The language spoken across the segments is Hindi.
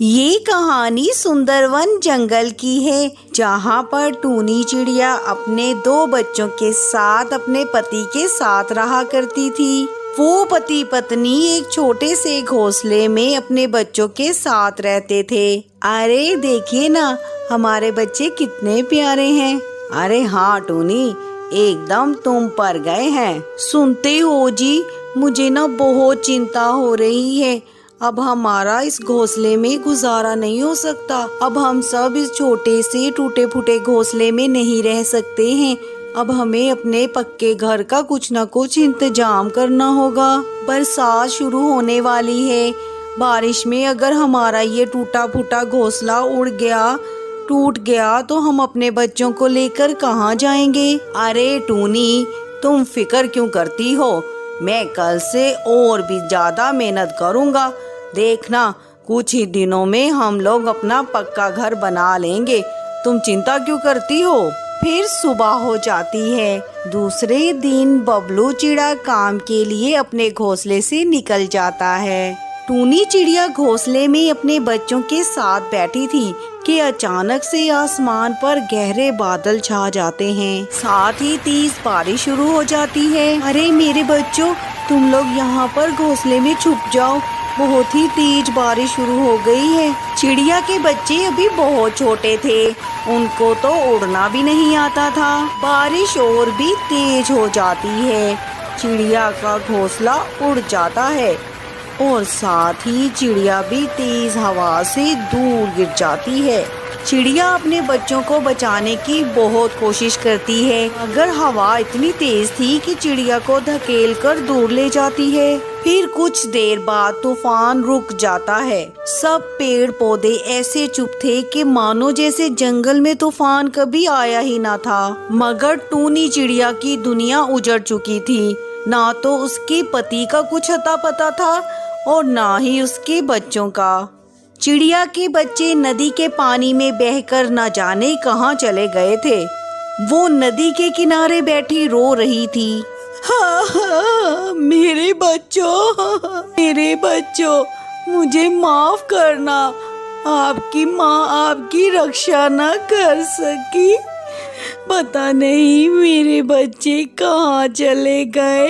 ये कहानी सुंदरवन जंगल की है, जहाँ पर टूनी चिड़िया अपने 2 बच्चों के साथ अपने पति के साथ रहा करती थी। वो पति पत्नी एक छोटे से घोंसले में अपने बच्चों के साथ रहते थे। अरे देखिए ना, हमारे बच्चे कितने प्यारे हैं। अरे हाँ टूनी, एकदम तुम पर गए हैं। सुनते हो जी, मुझे ना बहुत चिंता हो रही है। अब हमारा इस घोंसले में गुजारा नहीं हो सकता। अब हम सब इस छोटे से टूटे फूटे घोंसले में नहीं रह सकते हैं। अब हमें अपने पक्के घर का कुछ न कुछ इंतजाम करना होगा। बरसात शुरू होने वाली है। बारिश में अगर हमारा ये टूटा फूटा घोंसला उड़ गया, टूट गया, तो हम अपने बच्चों को लेकर कहाँ जाएंगे। अरे टूनी, तुम फिक्र क्यों करती हो? मैं कल से और भी ज्यादा मेहनत करूँगा। देखना, कुछ ही दिनों में हम लोग अपना पक्का घर बना लेंगे। तुम चिंता क्यों करती हो? फिर सुबह हो जाती है। दूसरे दिन बबलू चिड़ा काम के लिए अपने घोंसले से निकल जाता है। टूनी चिड़िया घोंसले में अपने बच्चों के साथ बैठी थी कि अचानक से आसमान पर गहरे बादल छा जाते हैं। साथ ही तेज बारिश शुरू हो जाती है। अरे मेरे बच्चों, तुम लोग यहाँ पर घोंसले में छुप जाओ, बहुत ही तेज बारिश शुरू हो गई है। चिड़िया के बच्चे अभी बहुत छोटे थे, उनको तो उड़ना भी नहीं आता था। बारिश और भी तेज हो जाती है। चिड़िया का घोंसला उड़ जाता है और साथ ही चिड़िया भी तेज हवा से दूर गिर जाती है। चिड़िया अपने बच्चों को बचाने की बहुत कोशिश करती है, मगर हवा इतनी तेज थी कि चिड़िया को धकेल कर दूर ले जाती है। फिर कुछ देर बाद तूफान रुक जाता है। सब पेड़ पौधे ऐसे चुप थे कि मानो जैसे जंगल में तूफान कभी आया ही ना था। मगर टूनी चिड़िया की दुनिया उजड़ चुकी थी। ना तो उसके पति का कुछ अता पता था और ना ही उसके बच्चों का। चिड़िया के बच्चे नदी के पानी में बहकर न जाने कहाँ चले गए थे। वो नदी के किनारे बैठी रो रही थी। हाँ, मेरे बच्चों, मुझे माफ करना। आपकी माँ आपकी रक्षा न कर सकी। पता नहीं मेरे बच्चे कहाँ चले गए।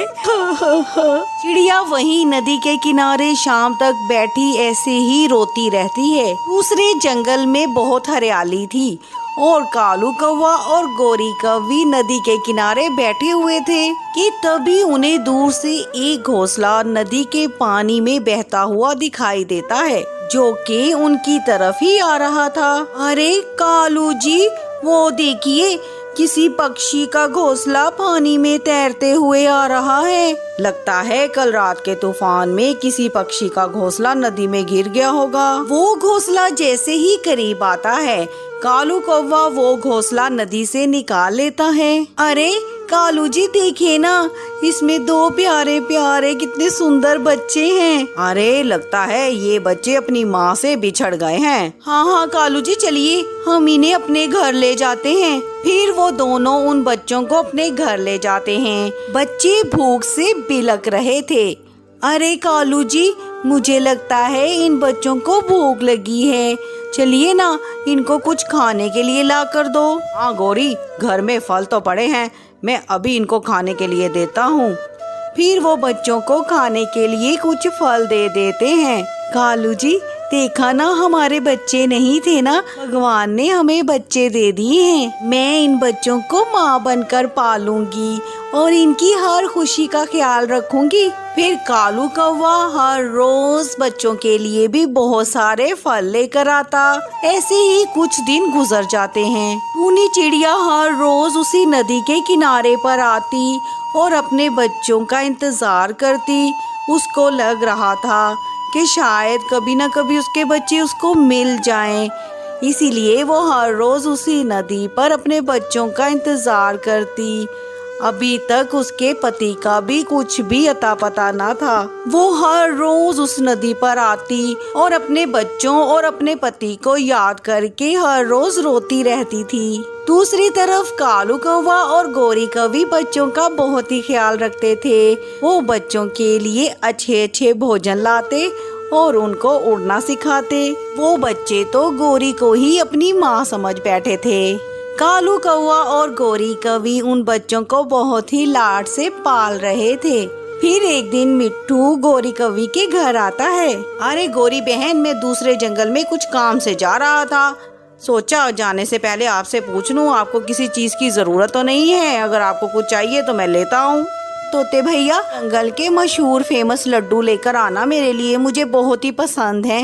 चिड़िया वहीं नदी के किनारे शाम तक बैठी ऐसे ही रोती रहती है। दूसरे जंगल में बहुत हरियाली थी और कालू कौवा और गोरी कौवी नदी के किनारे बैठे हुए थे कि तभी उन्हें दूर से एक घोंसला नदी के पानी में बहता हुआ दिखाई देता है, जो कि उनकी तरफ ही आ रहा था। अरे कालू जी, वो देखिए, किसी पक्षी का घोंसला पानी में तैरते हुए आ रहा है। लगता है कल रात के तूफान में किसी पक्षी का घोंसला नदी में गिर गया होगा। वो घोंसला जैसे ही करीब आता है, कालू कौवा वो घोंसला नदी से निकाल लेता है। अरे कालू जी, देखिए ना, इसमें 2 प्यारे प्यारे कितने सुंदर बच्चे हैं। अरे लगता है ये बच्चे अपनी माँ से बिछड़ गए हैं। हाँ कालू जी, चलिए हम इन्हें अपने घर ले जाते हैं। फिर वो दोनों उन बच्चों को अपने घर ले जाते हैं। बच्चे भूख से बिलक रहे थे। अरे कालू जी, मुझे लगता है इन बच्चों को भूख लगी है। चलिए ना, इनको कुछ खाने के लिए ला कर दो। हाँ गोरी, घर में फल तो पड़े हैं, मैं अभी इनको खाने के लिए देता हूँ। फिर वो बच्चों को खाने के लिए कुछ फल दे देते हैं। कालू जी, देखा ना, हमारे बच्चे नहीं थे ना, भगवान ने हमें बच्चे दे दिए हैं। मैं इन बच्चों को माँ बनकर पालूंगी और इनकी हर खुशी का ख्याल रखूंगी। फिर कालू कौवा हर रोज बच्चों के लिए भी बहुत सारे फल लेकर आता। ऐसे ही कुछ दिन गुजर जाते हैं। टूनी चिड़िया हर रोज उसी नदी के किनारे पर आती और अपने बच्चों का इंतजार करती। उसको लग रहा था कि शायद कभी न कभी उसके बच्चे उसको मिल जाएं। इसीलिए वो हर रोज उसी नदी पर अपने बच्चों का इंतजार करती। अभी तक उसके पति का भी कुछ भी अता पता न था। वो हर रोज उस नदी पर आती और अपने बच्चों और अपने पति को याद करके हर रोज रोती रहती थी। दूसरी तरफ कालू कौवा और गोरी कौवी बच्चों का बहुत ही ख्याल रखते थे। वो बच्चों के लिए अच्छे अच्छे भोजन लाते और उनको उड़ना सिखाते। वो बच्चे तो गोरी को ही अपनी माँ समझ बैठे थे। कालू कौवा और गोरी कौवी उन बच्चों को बहुत ही लाड से पाल रहे थे। फिर एक दिन मिट्ठू गोरी कौवी के घर आता है। अरे गोरी बहन, मैं दूसरे जंगल में कुछ काम से जा रहा था, सोचा जाने से पहले आपसे पूछ लूं, आपको किसी चीज की जरूरत तो नहीं है? अगर आपको कुछ चाहिए तो मैं लेता हूँ। तोते भैया, जंगल के मशहूर फेमस लड्डू लेकर आना मेरे लिए, मुझे बहुत ही पसंद है।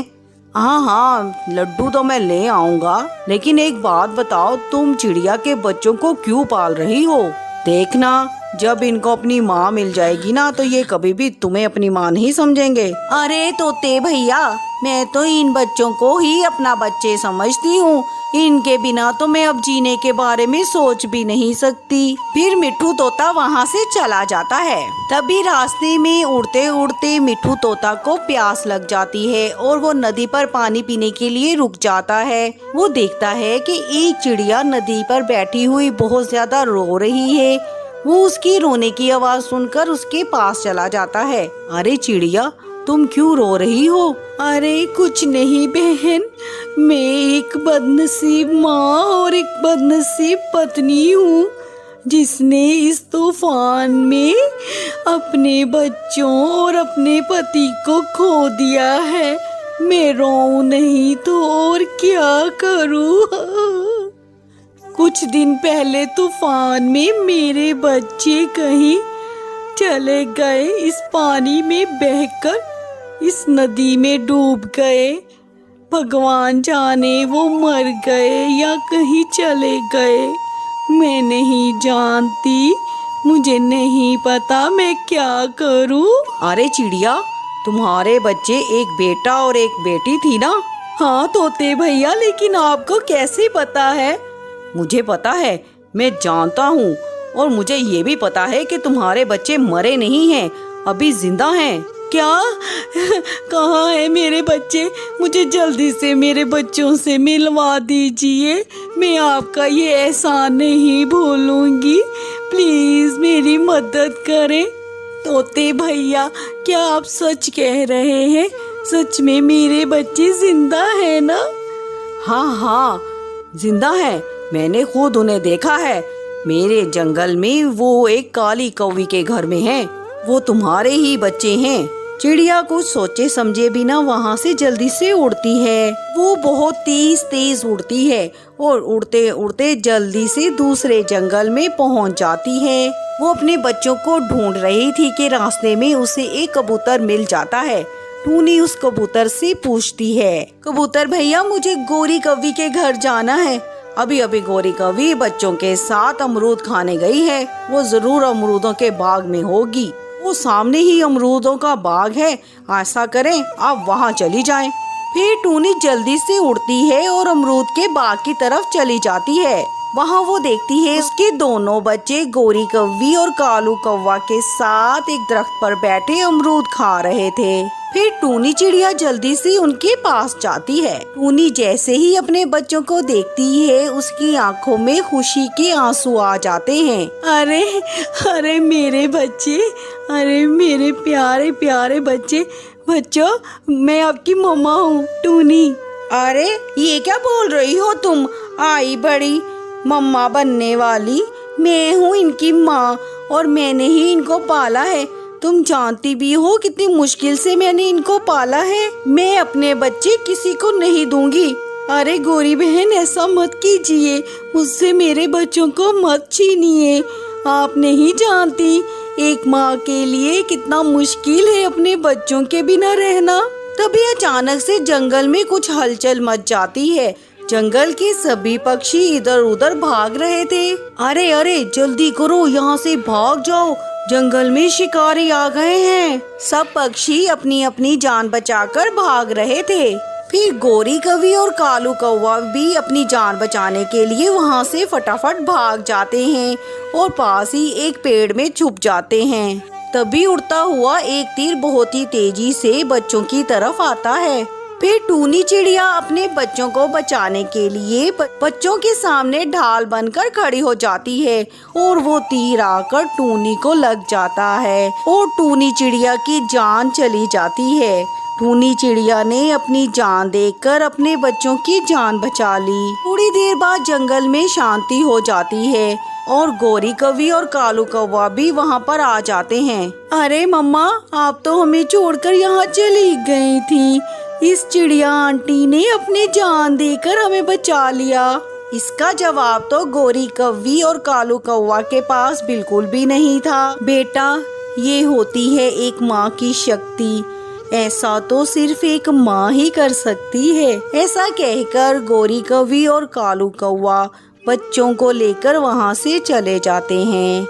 हाँ हाँ, लड्डू तो मैं ले आऊंगा, लेकिन एक बात बताओ, तुम चिड़िया के बच्चों को क्यों पाल रही हो? देखना, जब इनको अपनी माँ मिल जाएगी ना, तो ये कभी भी तुम्हें अपनी माँ नहीं समझेंगे। अरे तोते भैया, मैं तो इन बच्चों को ही अपना बच्चे समझती हूँ। इनके बिना तो मैं अब जीने के बारे में सोच भी नहीं सकती। फिर मिट्ठू तोता वहाँ से चला जाता है। तभी रास्ते में उड़ते उड़ते मिट्ठू तोता को प्यास लग जाती है और वो नदी पर पानी पीने के लिए रुक जाता है। वो देखता है कि एक चिड़िया नदी पर बैठी हुई बहुत ज्यादा रो रही है। वो उसकी रोने की आवाज सुनकर उसके पास चला जाता है। अरे चिड़िया, तुम क्यों रो रही हो? अरे कुछ नहीं बहन, मैं एक बदनसीब माँ और एक बदनसीब पत्नी हूँ, जिसने इस तूफान में अपने बच्चों और अपने पति को खो दिया है। मैं रोऊं नहीं तो और क्या करूँ? कुछ दिन पहले तूफान में मेरे बच्चे कहीं चले गए, इस पानी में बहकर इस नदी में डूब गए। भगवान जाने वो मर गए या कहीं चले गए, मैं नहीं जानती, मुझे नहीं पता मैं क्या करूं। अरे चिड़िया, तुम्हारे बच्चे एक बेटा और एक बेटी थी ना? हाँ तोते भैया, लेकिन आपको कैसे पता है? मुझे पता है, मैं जानता हूँ, और मुझे ये भी पता है कि तुम्हारे बच्चे मरे नहीं हैं, अभी जिंदा हैं। क्या? कहाँ है मेरे बच्चे? मुझे जल्दी से मेरे बच्चों से मिलवा दीजिए, मैं आपका ये एहसान नहीं भूलूंगी, प्लीज मेरी मदद करें। तोते भैया, क्या आप सच कह रहे हैं? सच में मेरे बच्चे जिंदा है ना? हाँ हाँ, जिंदा है, मैंने खुद उन्हें देखा है। मेरे जंगल में वो एक काली कौवी के घर में है, वो तुम्हारे ही बच्चे हैं। चिड़िया कुछ सोचे समझे बिना वहाँ से जल्दी से उड़ती है। वो बहुत तेज तेज उड़ती है और उड़ते उड़ते जल्दी से दूसरे जंगल में पहुँच जाती है। वो अपने बच्चों को ढूंढ रही थी कि रास्ते में उसे एक कबूतर मिल जाता है। टूनी उस कबूतर से पूछती है, कबूतर भैया, मुझे गोरी कौवी के घर जाना है। अभी अभी गोरी कौवी बच्चों के साथ अमरूद खाने गई है, वो जरूर अमरूदों के बाग में होगी। वो सामने ही अमरूदों का बाग है, ऐसा करें आप वहाँ चली जाएं। फिर टूनी जल्दी से उड़ती है और अमरूद के बाग की तरफ चली जाती है। वहाँ वो देखती है उसके दोनों बच्चे गोरी कौवी और कालू कौवा के साथ एक दरख्त पर बैठे अमरूद खा रहे थे। फिर टूनी चिड़िया जल्दी से उनके पास जाती है। टूनी जैसे ही अपने बच्चों को देखती है, उसकी आंखों में खुशी के आंसू आ जाते हैं। अरे अरे मेरे बच्चे, अरे मेरे प्यारे प्यारे बच्चे, बच्चों मैं आपकी मम्मा हूँ टूनी। अरे ये क्या बोल रही हो तुम? आई बड़ी मम्मा बनने वाली, मैं हूँ इनकी माँ और मैंने ही इनको पाला है। तुम जानती भी हो कितनी मुश्किल से मैंने इनको पाला है। मैं अपने बच्चे किसी को नहीं दूंगी। अरे गोरी बहन, ऐसा मत कीजिए, मुझसे मेरे बच्चों को मत छीनिए। आप नहीं जानती एक माँ के लिए कितना मुश्किल है अपने बच्चों के बिना रहना। तभी अचानक से जंगल में कुछ हलचल मच जाती है। जंगल के सभी पक्षी इधर उधर भाग रहे थे। अरे अरे जल्दी करो, यहाँ से भाग जाओ, जंगल में शिकारी आ गए हैं। सब पक्षी अपनी अपनी जान बचाकर भाग रहे थे। फिर गोरी कौवी और कालू कौवा भी अपनी जान बचाने के लिए वहाँ से फटाफट भाग जाते हैं और पास ही एक पेड़ में छुप जाते हैं। तभी उड़ता हुआ एक तीर बहुत ही तेजी से बच्चों की तरफ आता है। फिर टूनी चिड़िया अपने बच्चों को बचाने के लिए बच्चों के सामने ढाल बनकर खड़ी हो जाती है और वो तीर आकर टूनी को लग जाता है और टूनी चिड़िया की जान चली जाती है। टूनी चिड़िया ने अपनी जान देकर अपने बच्चों की जान बचा ली। थोड़ी देर बाद जंगल में शांति हो जाती है और गौरी कौवी और कालू कौवा भी वहाँ पर आ जाते हैं। अरे मम्मा, आप तो हमें छोड़कर यहाँ चली गई थी। इस चिड़िया आंटी ने अपनी जान देकर हमें बचा लिया। इसका जवाब तो गौरी कौवी और कालू कौवा के पास बिल्कुल भी नहीं था। बेटा, ये होती है एक माँ की शक्ति। ऐसा तो सिर्फ एक माँ ही कर सकती है। ऐसा कहकर गौरी कौवी और कालू कौवा बच्चों को लेकर वहाँ से चले जाते हैं।